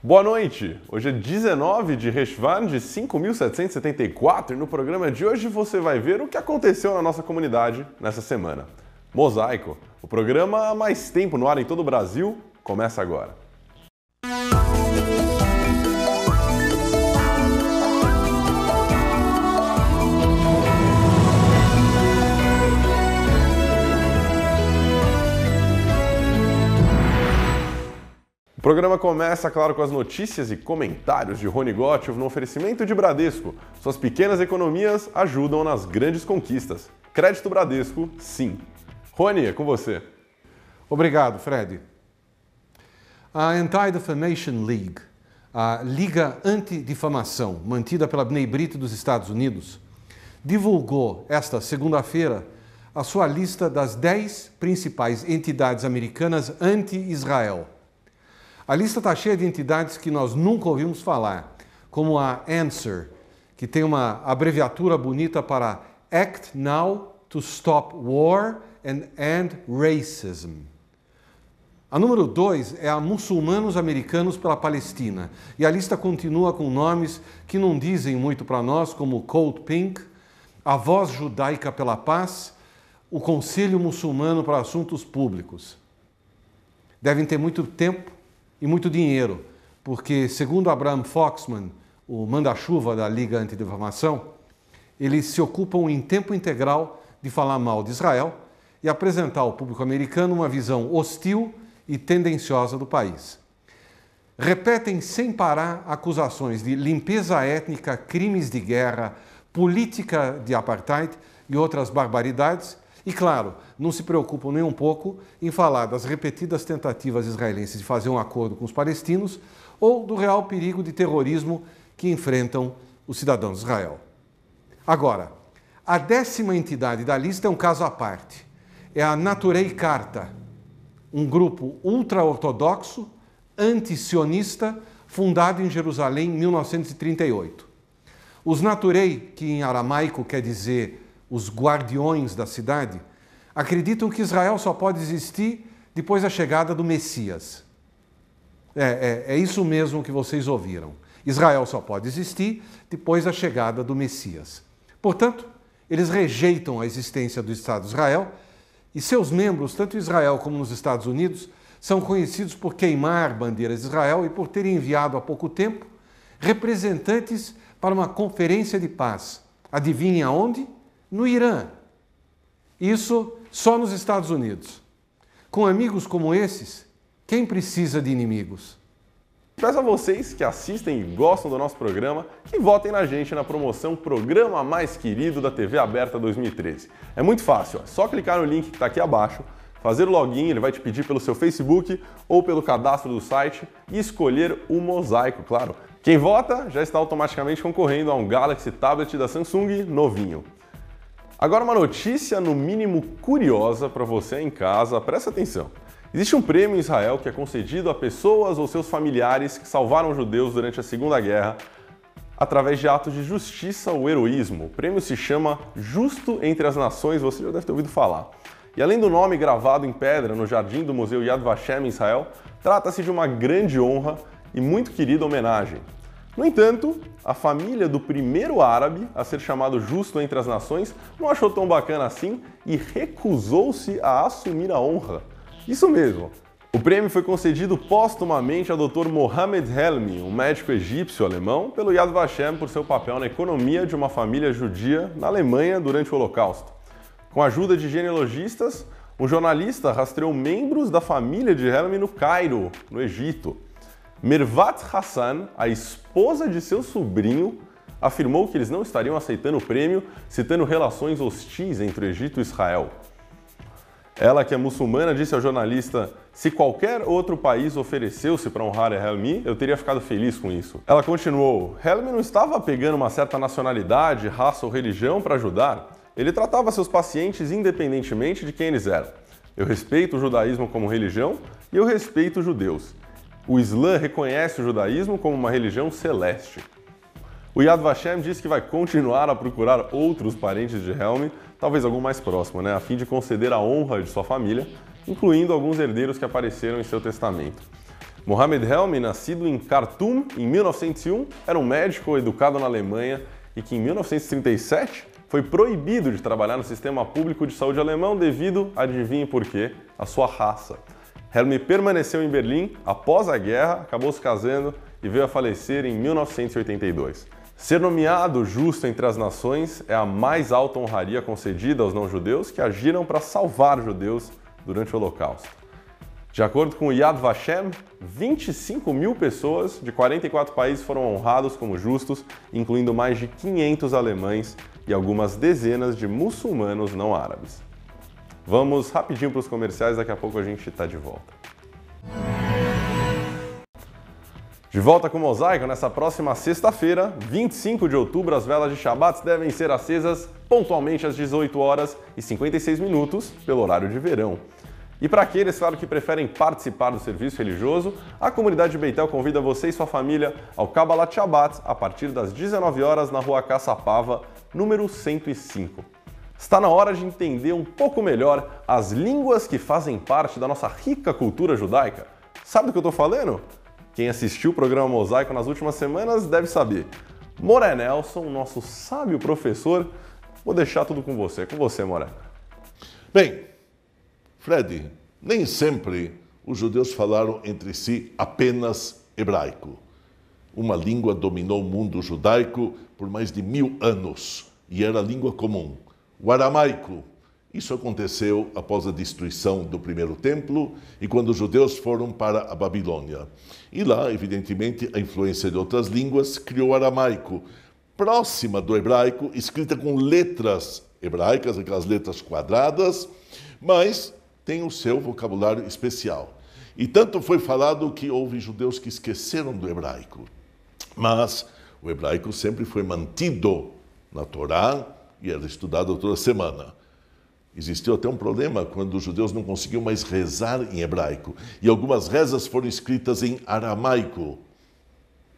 Boa noite! Hoje é 19 de Reshvan de 5.774 e no programa de hoje você vai ver o que aconteceu na nossa comunidade nessa semana. Mosaico, o programa há mais tempo no ar em todo o Brasil, começa agora. O programa começa, claro, com as notícias e comentários de Rony Gottlieb no oferecimento de Bradesco. Suas pequenas economias ajudam nas grandes conquistas. Crédito Bradesco, sim. Rony, é com você. Obrigado, Fred. A Anti-Defamation League, a Liga Anti-Difamação, mantida pela Bnei Brit dos Estados Unidos, divulgou esta segunda-feira a sua lista das 10 principais entidades americanas anti-Israel. A lista está cheia de entidades que nós nunca ouvimos falar, como a ANSWER, que tem uma abreviatura bonita para Act Now to Stop War and End Racism. A número 2 é a Muçulmanos Americanos pela Palestina, e a lista continua com nomes que não dizem muito para nós, como Code Pink, a Voz Judaica pela Paz, o Conselho Muçulmano para Assuntos Públicos. Devem ter muito tempo e muito dinheiro, porque, segundo Abraham Foxman, o manda-chuva da Liga Antidifamação, eles se ocupam em tempo integral de falar mal de Israel e apresentar ao público americano uma visão hostil e tendenciosa do país. Repetem sem parar acusações de limpeza étnica, crimes de guerra, política de apartheid e outras barbaridades. E, claro, não se preocupam nem um pouco em falar das repetidas tentativas israelenses de fazer um acordo com os palestinos ou do real perigo de terrorismo que enfrentam os cidadãos de Israel. Agora, a 10ª entidade da lista é um caso à parte. É a Naturei Karta, um grupo ultra-ortodoxo, anti-sionista, fundado em Jerusalém em 1938. Os Naturei, que em aramaico quer dizer os guardiões da cidade, acreditam que Israel só pode existir depois da chegada do Messias. É isso mesmo que vocês ouviram. Israel só pode existir depois da chegada do Messias. Portanto, eles rejeitam a existência do Estado de Israel e seus membros, tanto em Israel como nos Estados Unidos, são conhecidos por queimar bandeiras de Israel e por terem enviado há pouco tempo representantes para uma conferência de paz. Adivinhem aonde? No Irã. Isso só nos Estados Unidos. Com amigos como esses, quem precisa de inimigos? Peço a vocês que assistem e gostam do nosso programa que votem na gente na promoção Programa Mais Querido da TV Aberta 2013. É muito fácil, é só clicar no link que está aqui abaixo, fazer o login, ele vai te pedir pelo seu Facebook ou pelo cadastro do site e escolher o Mosaico, claro. Quem vota já está automaticamente concorrendo a um Galaxy Tablet da Samsung novinho. Agora uma notícia no mínimo curiosa para você em casa, presta atenção. Existe um prêmio em Israel que é concedido a pessoas ou seus familiares que salvaram judeus durante a Segunda Guerra através de atos de justiça ou heroísmo. O prêmio se chama Justo entre as Nações, você já deve ter ouvido falar. E além do nome gravado em pedra no jardim do Museu Yad Vashem em Israel, trata-se de uma grande honra e muito querida homenagem. No entanto, a família do primeiro árabe a ser chamado Justo entre as Nações não achou tão bacana assim e recusou-se a assumir a honra. Isso mesmo. O prêmio foi concedido póstumamente ao Dr. Mohamed Helmi, um médico egípcio-alemão, pelo Yad Vashem por seu papel na economia de uma família judia na Alemanha durante o Holocausto. Com a ajuda de genealogistas, um jornalista rastreou membros da família de Helmi no Cairo, no Egito. Mervat Hassan, a esposa de seu sobrinho, afirmou que eles não estariam aceitando o prêmio, citando relações hostis entre o Egito e Israel. Ela, que é muçulmana, disse ao jornalista: "Se qualquer outro país ofereceu-se para honrar a Helmi, eu teria ficado feliz com isso." Ela continuou: "Helmi não estava pegando uma certa nacionalidade, raça ou religião para ajudar. Ele tratava seus pacientes independentemente de quem eles eram. Eu respeito o judaísmo como religião e eu respeito os judeus. O Islã reconhece o judaísmo como uma religião celeste." O Yad Vashem diz que vai continuar a procurar outros parentes de Helmi, talvez algum mais próximo, a fim de conceder a honra de sua família, incluindo alguns herdeiros que apareceram em seu testamento. Mohamed Helmy, nascido em Khartoum em 1901, era um médico educado na Alemanha e que em 1937 foi proibido de trabalhar no sistema público de saúde alemão devido, adivinhe por quê, à sua raça. Helmy permaneceu em Berlim após a guerra, acabou se casando e veio a falecer em 1982. Ser nomeado justo entre as nações é a mais alta honraria concedida aos não-judeus que agiram para salvar judeus durante o Holocausto. De acordo com o Yad Vashem, 25 mil pessoas de 44 países foram honrados como justos, incluindo mais de 500 alemães e algumas dezenas de muçulmanos não árabes. Vamos rapidinho para os comerciais, daqui a pouco a gente está de volta. De volta com o Mosaico, nessa próxima sexta-feira, 25 de outubro, as velas de Shabat devem ser acesas pontualmente às 18 horas e 56 minutos, pelo horário de verão. E para aqueles, claro, que preferem participar do serviço religioso, a comunidade de Beitel convida você e sua família ao Kabbalat Shabbat a partir das 19 horas na rua Caçapava, número 105. Está na hora de entender um pouco melhor as línguas que fazem parte da nossa rica cultura judaica. Sabe do que eu estou falando? Quem assistiu o programa Mosaico nas últimas semanas deve saber. Moré Nelson, nosso sábio professor, vou deixar tudo com você. Com você, Moré. Bem, Fred, nem sempre os judeus falaram entre si apenas hebraico. Uma língua dominou o mundo judaico por mais de 1000 anos e era a língua comum, o aramaico. Isso aconteceu após a destruição do primeiro templo e quando os judeus foram para a Babilônia. E lá, evidentemente, a influência de outras línguas criou o aramaico, próxima do hebraico, escrita com letras hebraicas, aquelas letras quadradas, mas tem o seu vocabulário especial. E tanto foi falado que houve judeus que esqueceram do hebraico. Mas o hebraico sempre foi mantido na Torá e era estudado toda semana. Existiu até um problema quando os judeus não conseguiam mais rezar em hebraico. E algumas rezas foram escritas em aramaico.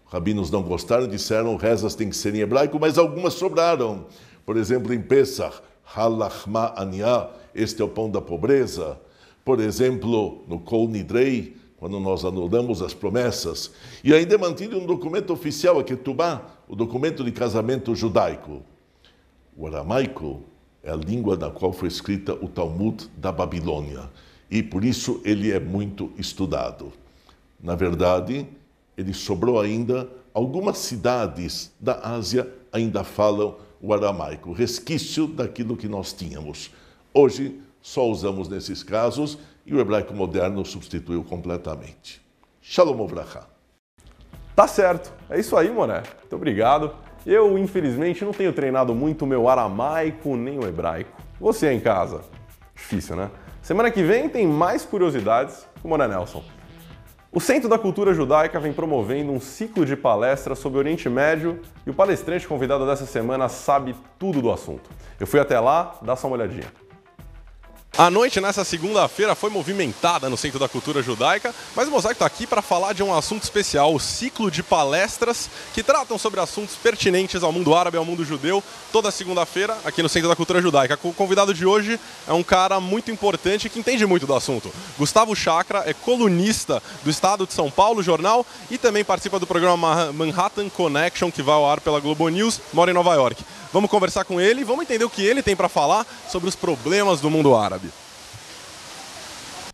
Rabinos não gostaram, disseram rezas têm que ser em hebraico, mas algumas sobraram. Por exemplo, em Pesach, Halachma Aniah, este é o pão da pobreza. Por exemplo, no Kol Nidrei, quando nós anulamos as promessas. E ainda é mantido um documento oficial, a Ketubá, o documento de casamento judaico. O aramaico é a língua na qual foi escrita o Talmud da Babilônia. E por isso ele é muito estudado. Na verdade, ele sobrou ainda, algumas cidades da Ásia ainda falam o aramaico, resquício daquilo que nós tínhamos. Hoje, só usamos nesses casos e o hebraico moderno substituiu completamente. Shalom Uvracha. Tá certo, é isso aí, Moré. Muito obrigado. Eu, infelizmente, não tenho treinado muito o meu aramaico nem o hebraico. Você em casa? Difícil, né? Semana que vem tem mais curiosidades com o Moré Nelson. O Centro da Cultura Judaica vem promovendo um ciclo de palestras sobre o Oriente Médio e o palestrante convidado dessa semana sabe tudo do assunto. Eu fui até lá, dá só uma olhadinha. A noite nessa segunda-feira foi movimentada no Centro da Cultura Judaica, mas o Mosaico está aqui para falar de um assunto especial, o ciclo de palestras que tratam sobre assuntos pertinentes ao mundo árabe e ao mundo judeu, toda segunda-feira aqui no Centro da Cultura Judaica. O convidado de hoje é um cara muito importante que entende muito do assunto. Gustavo Chakra é colunista do Estado de São Paulo, jornal, e também participa do programa Manhattan Connection, que vai ao ar pela Globo News, mora em Nova York. Vamos conversar com ele e vamos entender o que ele tem para falar sobre os problemas do mundo árabe.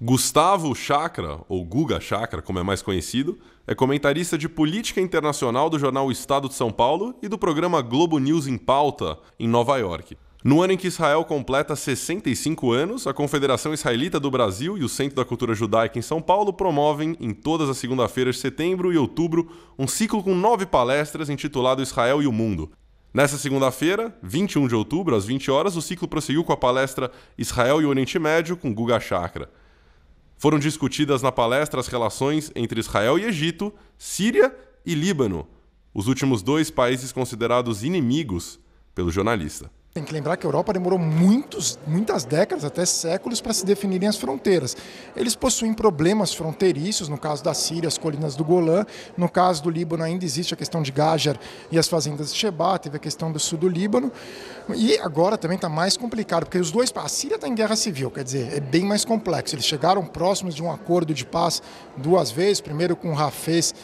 Gustavo Chakra, ou Guga Chakra, como é mais conhecido, é comentarista de política internacional do jornal O Estado de São Paulo e do programa Globo News em Pauta, em Nova York. No ano em que Israel completa 65 anos, a Confederação Israelita do Brasil e o Centro da Cultura Judaica em São Paulo promovem, em todas as segundas-feiras de setembro e outubro, um ciclo com 9 palestras intitulado Israel e o Mundo. Nessa segunda-feira, 21 de outubro, às 20 horas, o ciclo prosseguiu com a palestra Israel e o Oriente Médio com Guga Chakra. Foram discutidas na palestra as relações entre Israel e Egito, Síria e Líbano, os últimos 2 países considerados inimigos pelo jornalista. Tem que lembrar que a Europa demorou muitas décadas, até séculos, para se definirem as fronteiras. Eles possuem problemas fronteiriços, no caso da Síria, as colinas do Golã, no caso do Líbano ainda existe a questão de Gájar e as fazendas de Shebá, teve a questão do sul do Líbano, e agora também está mais complicado, porque os dois, a Síria está em guerra civil, quer dizer, é bem mais complexo. Eles chegaram próximos de um acordo de paz 2 vezes, primeiro com Hafez,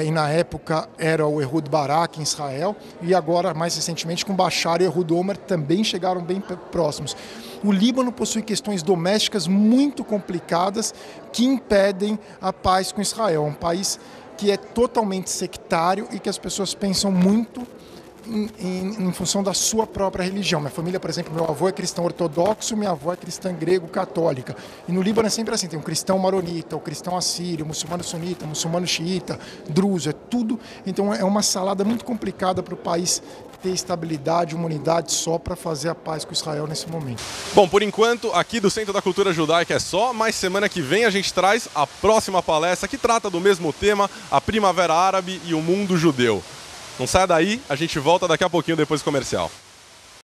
e na época era o Ehud Barak em Israel, e agora, mais recentemente, com Bashar e Ehud Olmert também chegaram bem próximos. O Líbano possui questões domésticas muito complicadas que impedem a paz com Israel. É um país que é totalmente sectário e que as pessoas pensam muito em função da sua própria religião. Minha família, por exemplo, meu avô é cristão ortodoxo, minha avó é cristã grego-católica. E no Líbano é sempre assim, tem um cristão maronita, o cristão assírio, o muçulmano sunita, o muçulmano xiita, druso, é tudo. Então é uma salada muito complicada para o país ter estabilidade, uma unidade só para fazer a paz com Israel nesse momento. Bom, por enquanto, aqui do Centro da Cultura Judaica é só, mas semana que vem a gente traz a próxima palestra que trata do mesmo tema, a Primavera Árabe e o mundo judeu. Não saia daí, a gente volta daqui a pouquinho depois do comercial.